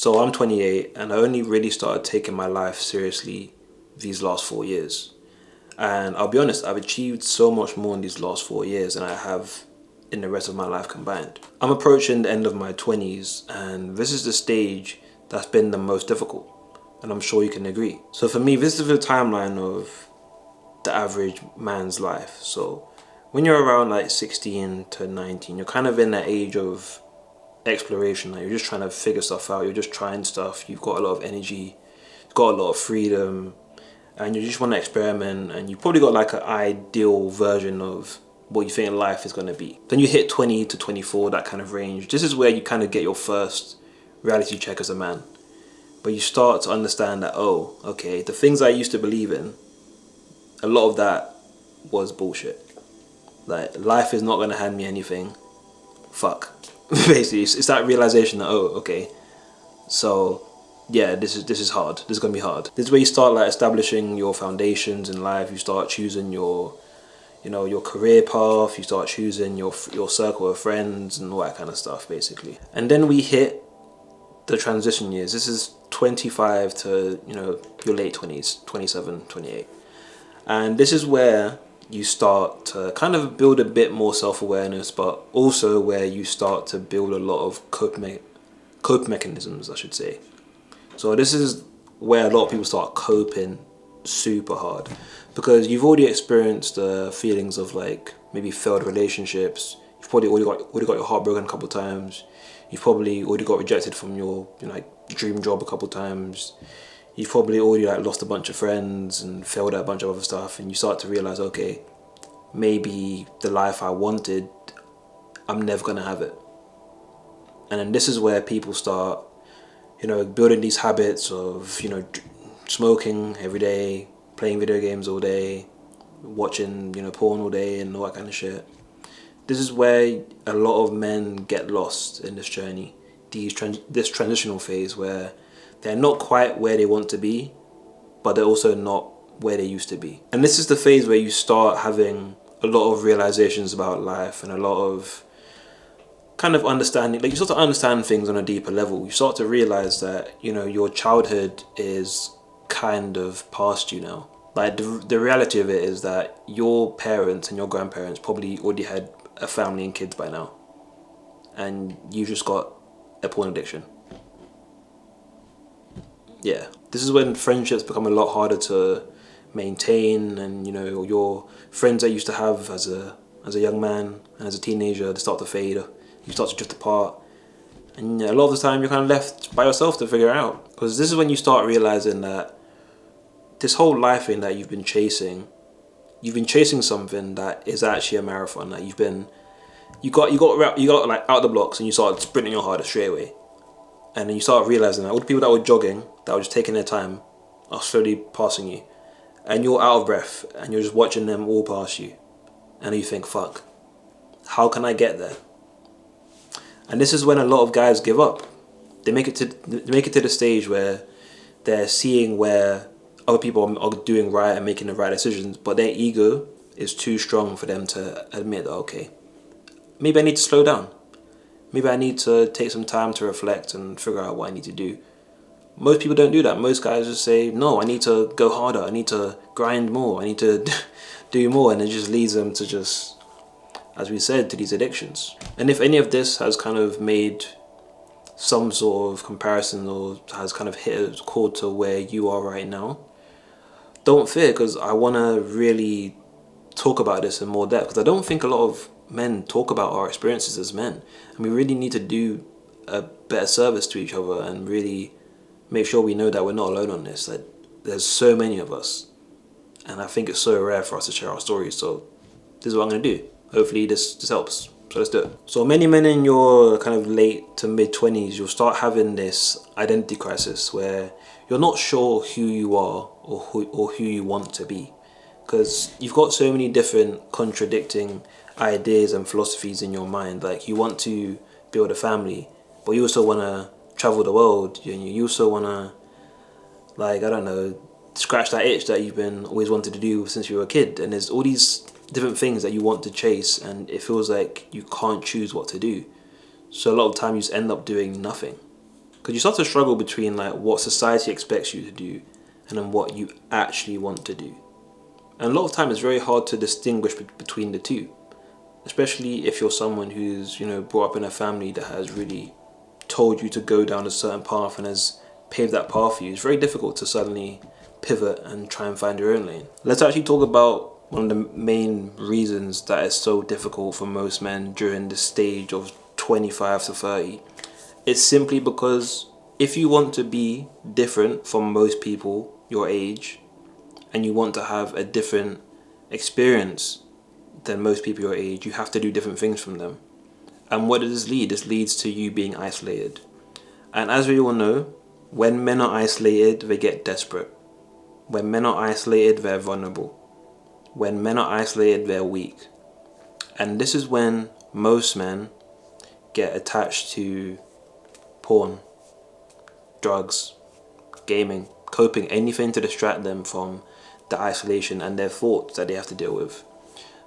So I'm 28 and I only really started taking my life seriously these last 4 years. And I'll be honest, I've achieved so much more in these last 4 years than I have in the rest of my life combined. I'm approaching the end of my 20s and this is the stage that's been the most difficult. And I'm sure you can agree. So for me, this is the timeline of the average man's life. So when you're around like 16 to 19, you're kind of in that age of exploration. Like you're just trying to figure stuff out. You're just trying stuff. You've got a lot of energy. You've got a lot of freedom. And you just want to experiment. And you've probably got like an ideal version of what you think life is going to be. Then you hit 20 to 24, that kind of range. This is where you kind of get your first reality check as a man. But you start to understand that, oh, okay, the things I used to believe in, a lot of that was bullshit. Like, life is not going to hand me anything. Fuck. Basically, it's that realization that, oh, okay, so yeah, this is hard. This is going to be hard. This is where you start like establishing your foundations in life. You start choosing your, your career path. You start choosing your circle of friends and all that kind of stuff, basically. And then we hit the transition years. This is 25 to, your late 20s, 27, 28. And this is where you start to kind of build a bit more self-awareness, but also where you start to build a lot of cope mechanisms, I should say. So this is where a lot of people start coping super hard, because you've already experienced the feelings of like maybe failed relationships. You've probably already got your heart broken a couple of times. You've probably already got rejected from your dream job a couple of times. You've probably already lost a bunch of friends and failed at a bunch of other stuff, and you start to realize, okay, maybe the life I wanted, I'm never gonna have it. And then this is where people start, building these habits of, smoking every day, playing video games all day, watching, porn all day and all that kind of shit. This is where a lot of men get lost in this journey, this transitional phase where they're not quite where they want to be, but they're also not where they used to be. And this is the phase where you start having a lot of realizations about life and a lot of kind of understanding. Like, you start to understand things on a deeper level. You start to realize that, your childhood is kind of past you now. Like, the reality of it is that your parents and your grandparents probably already had a family and kids by now. And you just got a porn addiction. Yeah, this is when friendships become a lot harder to maintain, and your friends that you used to have as a young man and as a teenager, they start to fade. You start to drift apart, and a lot of the time you're kind of left by yourself to figure it out. Because this is when you start realizing that this whole life thing that you've been chasing something that is actually a marathon. That you got like out the blocks and you started sprinting your hardest straight away. And then you start realizing that all the people that were jogging, that were just taking their time, are slowly passing you. And you're out of breath, and you're just watching them all pass you. And you think, fuck, how can I get there? And this is when a lot of guys give up. They make it to the stage where they're seeing where other people are doing right and making the right decisions, but their ego is too strong for them to admit that, okay, maybe I need to slow down. Maybe I need to take some time to reflect and figure out what I need to do. Most people don't do that. Most guys just say, no, I need to go harder. I need to grind more. I need to do more. And it just leads them to just, as we said, to these addictions. And if any of this has kind of made some sort of comparison or has kind of hit a chord to where you are right now, don't fear, because I want to really talk about this in more depth. Because I don't think a lot of men talk about our experiences as men, and we really need to do a better service to each other and really make sure we know that we're not alone on this. That there's so many of us, and I think it's so rare for us to share our stories. So this is what I'm going to do. Hopefully this helps. So let's do it. So many men in your kind of late to mid 20s, you'll start having this identity crisis where you're not sure who you are or who you want to be, because you've got so many different contradicting ideas and philosophies in your mind. Like, you want to build a family, but you also want to travel the world, and you also want to, like, I don't know, scratch that itch that you've been always wanted to do since you were a kid. And there's all these different things that you want to chase, and it feels like you can't choose what to do. So a lot of time you just end up doing nothing. Because you start to struggle between like what society expects you to do and then what you actually want to do. And a lot of time it's very hard to distinguish between the two, especially if you're someone who's, brought up in a family that has really told you to go down a certain path and has paved that path for you. It's very difficult to suddenly pivot and try and find your own lane. Let's actually talk about one of the main reasons that it's so difficult for most men during the stage of 25 to 30. It's simply because if you want to be different from most people your age and you want to have a different experience than most people your age, you have to do different things from them. And what does this lead? This leads to you being isolated. And as we all know, when men are isolated, they get desperate. When men are isolated, they're vulnerable. When men are isolated, they're weak. And this is when most men get attached to porn, drugs, gaming, coping, anything to distract them from the isolation and their thoughts that they have to deal with.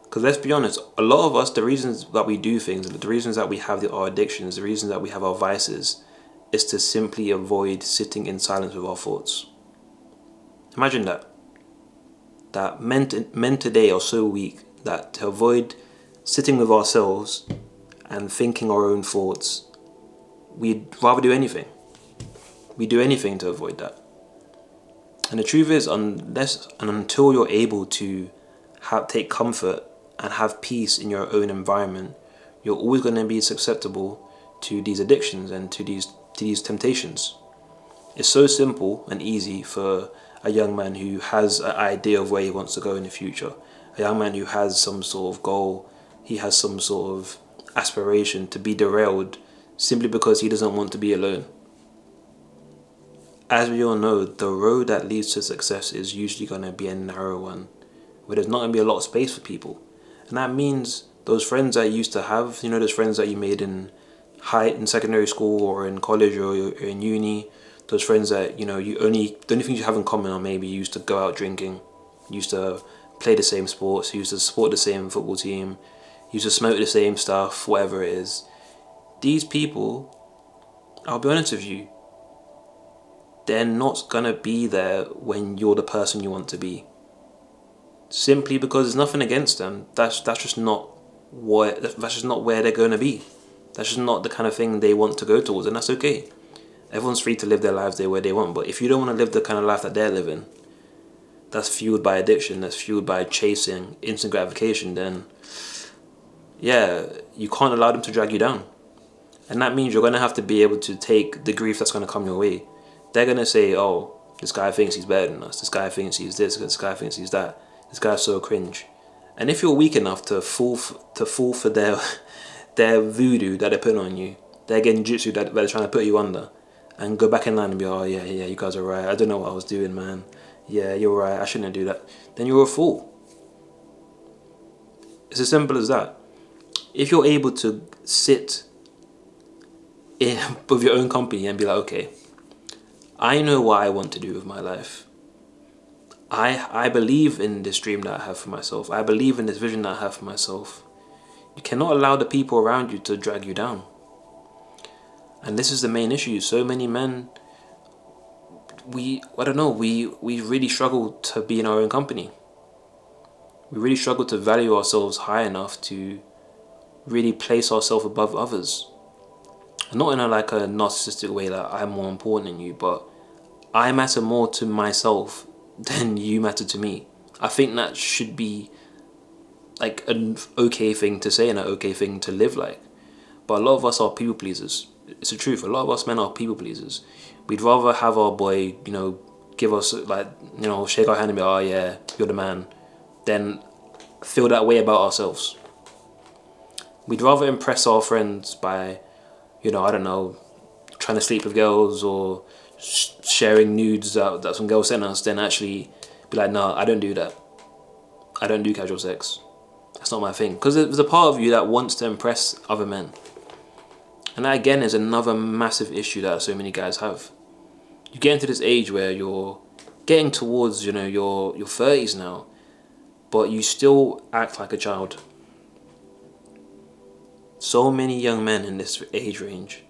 Because let's be honest, a lot of us, the reasons that we do things, the reasons that we have our addictions, the reasons that we have our vices, is to simply avoid sitting in silence with our thoughts. Imagine that. That men today are so weak that to avoid sitting with ourselves and thinking our own thoughts, we'd rather do anything. We do anything to avoid that. And the truth is, unless and until you're able to take comfort and have peace in your own environment, you're always going to be susceptible to these addictions and to these temptations. It's so simple and easy for a young man who has an idea of where he wants to go in the future, a young man who has some sort of goal, he has some sort of aspiration, to be derailed simply because he doesn't want to be alone. As we all know, the road that leads to success is usually going to be a narrow one, where there's not going to be a lot of space for people. And that means those friends that you used to have, those friends that you made in secondary school or in college or in uni, those friends that, the only things you have in common are maybe you used to go out drinking, you used to play the same sports, you used to support the same football team, you used to smoke the same stuff, whatever it is. These people, I'll be honest with you, they're not going to be there when you're the person you want to be. Simply because there's nothing against them. That's just not where they're going to be. That's just not the kind of thing they want to go towards, and that's okay. Everyone's free to live their lives the way they want, but if you don't want to live the kind of life that they're living, that's fueled by addiction, that's fueled by chasing instant gratification, then you can't allow them to drag you down. And that means you're going to have to be able to take the grief that's going to come your way. They're going to say, oh, this guy thinks he's better than us, this guy thinks he's this, this guy thinks he's that, this guy's so cringe. And if you're weak enough to fall for their voodoo that they put on you, their genjutsu that they're trying to put you under, and go back in line and be, oh yeah, you guys are right, I don't know what I was doing, man, yeah, you're right, I shouldn't do that, then you're a fool. It's as simple as that. If you're able to sit with your own company and be like, okay, I know what I want to do with my life. I believe in this dream that I have for myself. I believe in this vision that I have for myself. You cannot allow the people around you to drag you down. And this is the main issue. So many men, we really struggle to be in our own company. We really struggle to value ourselves high enough to really place ourselves above others. Not in a narcissistic way, like I'm more important than you, but I matter more to myself than you matter to me. I think that should be like an okay thing to say and an okay thing to live like. But a lot of us are people pleasers. It's the truth. A lot of us men are people pleasers. We'd rather have our boy, give us shake our hand and be, oh yeah, you're the man, than feel that way about ourselves. We'd rather impress our friends by, trying to sleep with girls or sharing nudes that some girl sent us, than actually be like, no, I don't do that. I don't do casual sex. That's not my thing. Because there's a part of you that wants to impress other men. And that again is another massive issue that so many guys have. You get into this age where you're getting towards, your 30s now, but you still act like a child. So many young men in this age range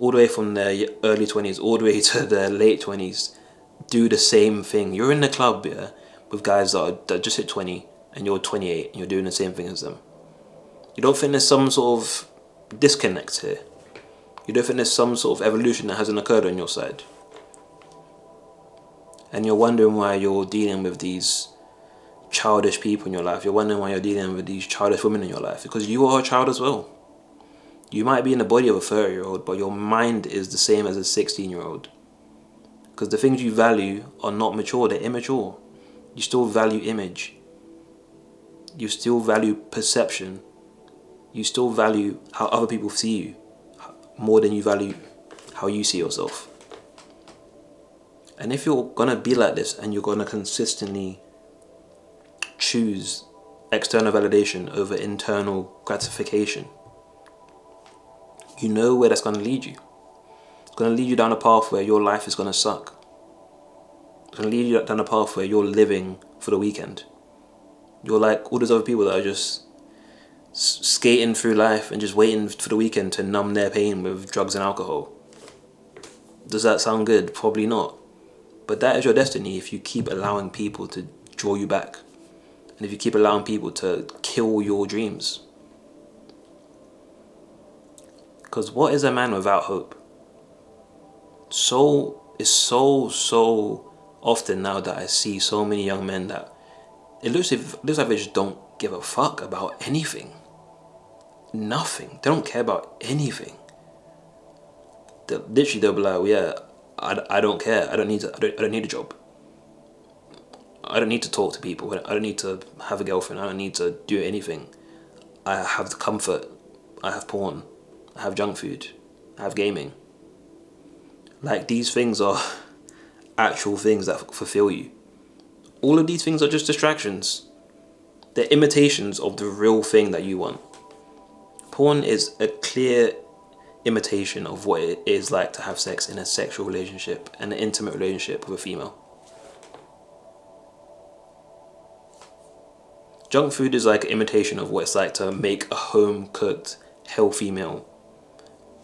all the way from their early 20s all the way to their late 20s do the same thing. You're in the club, yeah, with guys that just hit 20 and you're 28 and you're doing the same thing as them. You don't think there's some sort of disconnect here? You don't think there's some sort of evolution that hasn't occurred on your side? And you're wondering why you're dealing with these childish people in your life. You're wondering why you're dealing with these childish women in your life. Because you are a child as well. You might be in the body of a 30-year-old, but your mind is the same as a 16-year-old. Because the things you value are not mature, they're immature. You still value image. You still value perception. You still value how other people see you more than you value how you see yourself. And if you're gonna be like this and you're gonna consistently choose external validation over internal gratification, you know where that's gonna lead you. It's gonna lead you down a path where your life is gonna suck. It's gonna lead you down a path where you're living for the weekend. You're like all those other people that are just skating through life and just waiting for the weekend to numb their pain with drugs and alcohol. Does that sound good? Probably not. But that is your destiny if you keep allowing people to draw you back. And if you keep allowing people to kill your dreams. Because what is a man without hope? It's so often now that I see so many young men that it looks like they just don't give a fuck about anything. Nothing. They don't care about anything. They'll be like, well, yeah, I don't care. I don't need a job. I don't need to talk to people. I don't need to have a girlfriend. I don't need to do anything. I have the comfort. I have porn. I have junk food. I have gaming. Like, these things are actual things that fulfill you. All of these things are just distractions. They're imitations of the real thing that you want. Porn is a clear imitation of what it is like to have sex in a sexual relationship and an intimate relationship with a female. Junk food is like an imitation of what it's like to make a home-cooked, healthy meal.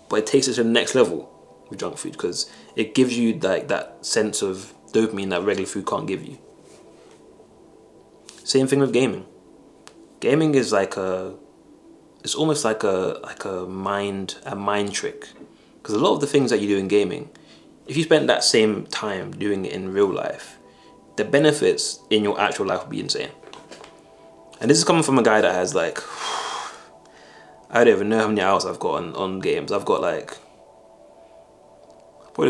But it takes it to the next level with junk food because it gives you like that sense of dopamine that regular food can't give you. Same thing with gaming. Gaming is it's almost like a mind trick. Because a lot of the things that you do in gaming, if you spend that same time doing it in real life, the benefits in your actual life will be insane. And this is coming from a guy that has like, I don't even know how many hours I've got on games. I've probably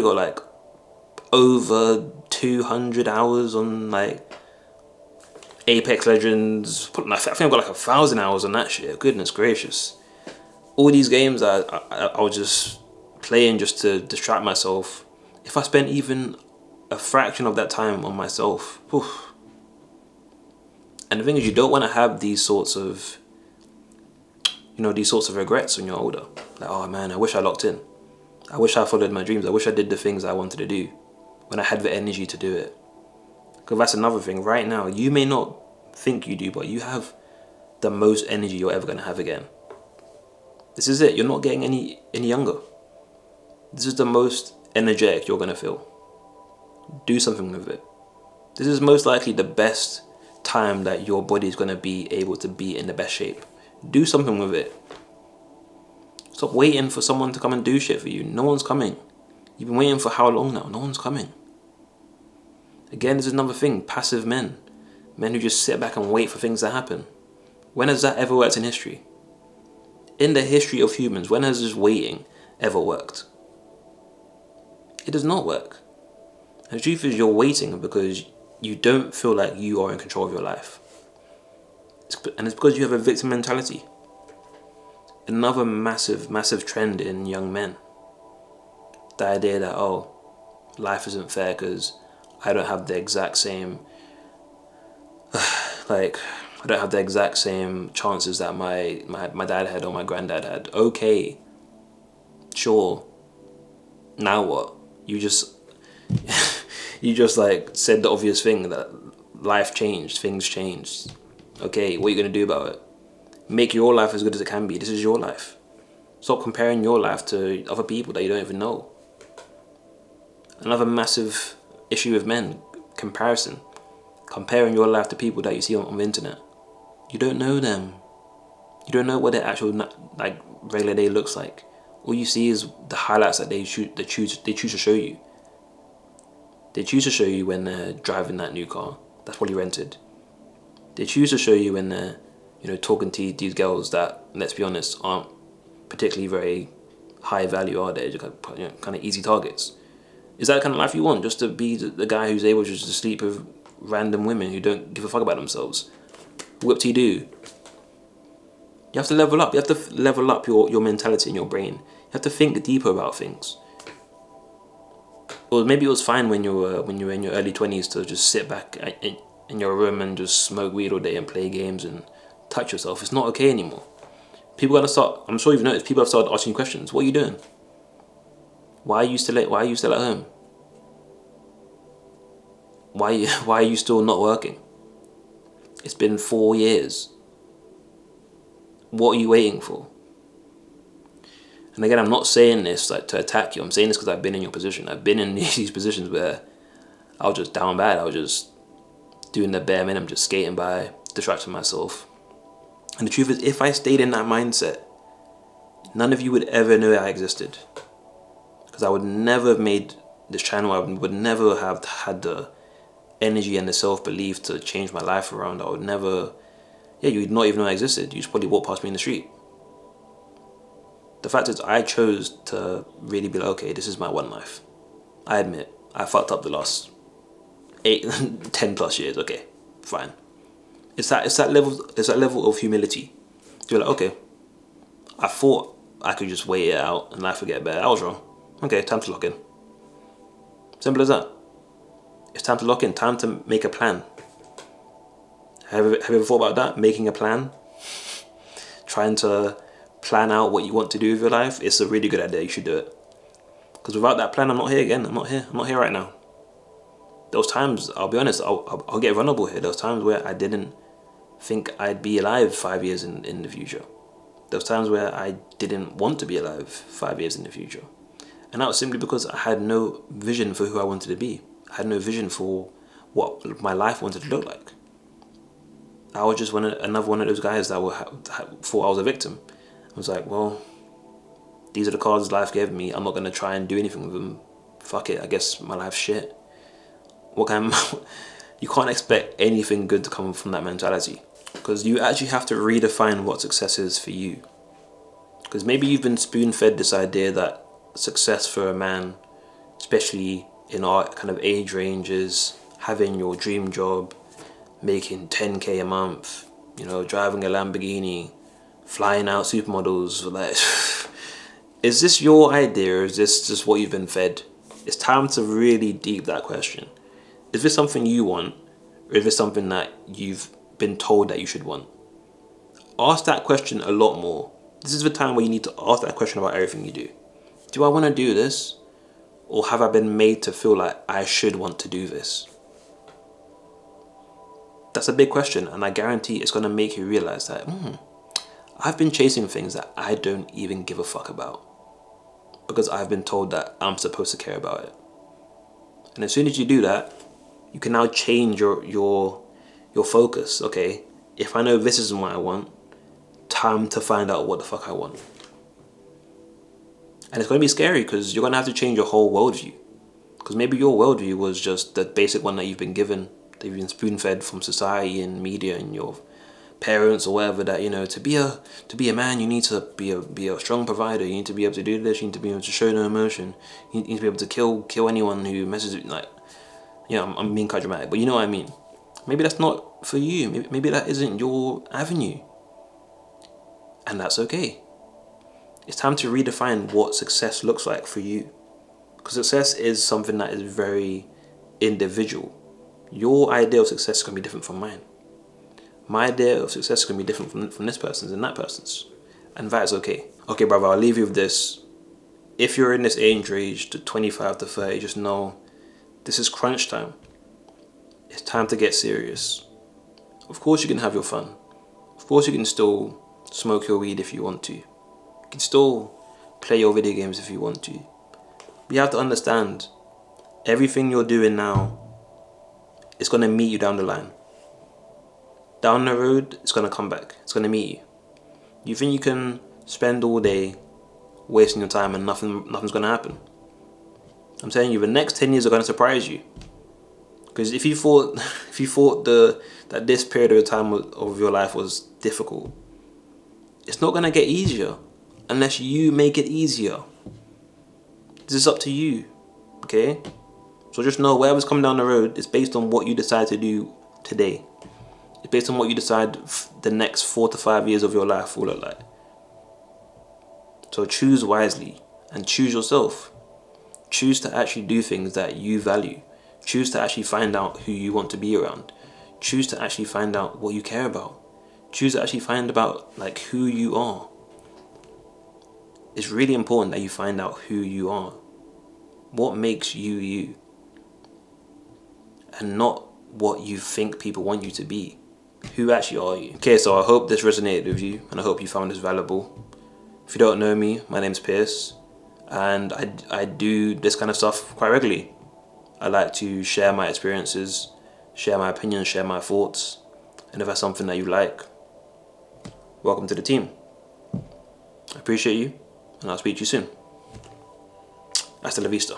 got like over 200 hours on like Apex Legends. I think I've got like 1,000 hours on that shit. Goodness gracious. All these games I was just playing just to distract myself. If I spent even a fraction of that time on myself, oof. And the thing is, you don't want to have these sorts of regrets when you're older. Like, oh man, I wish I locked in. I wish I followed my dreams. I wish I did the things I wanted to do when I had the energy to do it. Because that's another thing. Right now, you may not think you do, but you have the most energy you're ever going to have again. This is it. You're not getting any younger. This is the most energetic you're going to feel. Do something with it. This is most likely the best time that your body is going to be able to be in the best shape. Do something with it. Stop waiting for someone to come and do shit for you. No one's coming. You've been waiting for how long now? No one's coming. Again, this is another thing. Passive men. Men who just sit back and wait for things to happen. When has that ever worked in history? In the history of humans, when has just waiting ever worked? It does not work. And the truth is, you're waiting because you don't feel like you are in control of your life. And it's because you have a victim mentality. Another massive trend in young men. The idea that, oh, life isn't fair because I don't have the exact same I don't have the exact same chances that my dad had or my granddad had. Okay, sure. Now what? You just like said the obvious thing that life changed, things changed. Okay, what are you gonna do about it? Make your life as good as it can be. This is your life. Stop comparing your life to other people that you don't even know. Another massive issue with men, comparison. Comparing your life to people that you see on the internet. You don't know them. You don't know what their actual like regular day looks like. All you see is the highlights that they choose to show you. They choose to show you when they're driving that new car that's probably rented. They choose to show you when they're, talking to these girls that, let's be honest, aren't particularly very high value, are they? Just kind of easy targets. Is that the kind of life you want? Just to be the guy who's able just to sleep with random women who don't give a fuck about themselves? Whoop-de-doo. You have to level up. You have to level up your mentality and your brain. You have to think deeper about things. Or maybe it was fine when you were in your early 20s to just sit back in your room and just smoke weed all day and play games and touch yourself. It's not okay anymore. People gotta start. I'm sure you've noticed. People have started asking questions. What are you doing? Why are you still at home? Why are you still not working? It's been 4 years. What are you waiting for? And again, I'm not saying this like to attack you. I'm saying this because I've been in your position. I've been in these positions where I was just down bad. I was just doing the bare minimum, just skating by, distracting myself. And the truth is, if I stayed in that mindset, none of you would ever know I existed. Because I would never have made this channel. I would never have had the energy and the self-belief to change my life around. I would never... Yeah, you would not even know I existed. You just probably walk past me in the street. The fact is, I chose to really be like, okay, this is my one life. I admit, I fucked up the last 10 plus years. Okay, fine. It's that level of humility. You're like, okay, I thought I could just wait it out and life would get better. I was wrong. Okay, time to lock in. Simple as that. It's time to lock in. Time to make a plan. Have you ever thought about that? Making a plan? Trying to plan out what you want to do with your life? It's a really good idea. You should do it. Because without that plan, I'm not here again. I'm not here right now. Those times, I'll be honest, I'll get vulnerable here. Those times where I didn't think I'd be alive 5 years in the future. Those times where I didn't want to be alive 5 years in the future. And that was simply because I had no vision for who I wanted to be. I had no vision for what my life wanted to look like. I was just another one of those guys that thought I was a victim. I was like, well, these are the cards life gave me. I'm not going to try and do anything with them. Fuck it, I guess my life's shit. You can't expect anything good to come from that mentality. Because you actually have to redefine what success is for you. Because maybe you've been spoon-fed this idea that success for a man, especially in our kind of age range, is having your dream job, making 10k a month, driving a Lamborghini, flying out supermodels. Like, is this your idea, or is this just what you've been fed? It's time to really deep that question. Is this something you want, or is this something that you've been told that you should want? Ask that question a lot more. This is the time where you need to ask that question about everything you do. Do I want to do this? Or have I been made to feel like I should want to do this? That's a big question, and I guarantee it's going to make you realize that I've been chasing things that I don't even give a fuck about. Because I've been told that I'm supposed to care about it. And as soon as you do that, you can now change your focus. Okay, if I know this isn't what I want, time to find out what the fuck I want. And it's going to be scary because you're going to have to change your whole worldview. Because maybe your worldview was just the basic one that you've been given, that you've been spoon-fed from society and media and your parents or whatever, that to be a man, you need to be a strong provider. You need to be able to do this. You need to be able to show no emotion. You need to be able to kill anyone who messes with, like, I'm being quite dramatic, but you know what I mean. Maybe that's not for you. Maybe that isn't your avenue, and that's okay. It's time to redefine what success looks like for you, because success is something that is very individual. Your idea of success is going to be different from mine. My idea of success is going to be different from this person's and that person's. And that is okay. Okay, brother, I'll leave you with this. If you're in this age range, to 25 to 30, just know this is crunch time. It's time to get serious. Of course you can have your fun. Of course you can still smoke your weed if you want to. You can still play your video games if you want to. But you have to understand, everything you're doing now is going to meet you down the line. Down the road, it's going to come back. It's going to meet you. You think you can spend all day wasting your time and nothing's going to happen? I'm telling you, the next 10 years are going to surprise you. Because if you thought that this period of time of your life was difficult, it's not going to get easier unless you make it easier. This is up to you, okay? So just know, whatever's coming down the road is based on what you decide to do today. It's based on what you decide the next 4 to 5 years of your life will look like. So choose wisely and choose yourself. Choose to actually do things that you value. Choose to actually find out who you want to be around. Choose to actually find out what you care about. Choose to actually find about like who you are. It's really important that you find out who you are. What makes you you? And not what you think people want you to be. Who actually are you? Okay, so I hope this resonated with you and I hope you found this valuable. If you don't know me, my name's Pierce and I do this kind of stuff quite regularly. I like to share my experiences, share my opinions, share my thoughts. And if that's something that you like, welcome to the team. I appreciate you and I'll speak to you soon. Hasta la vista.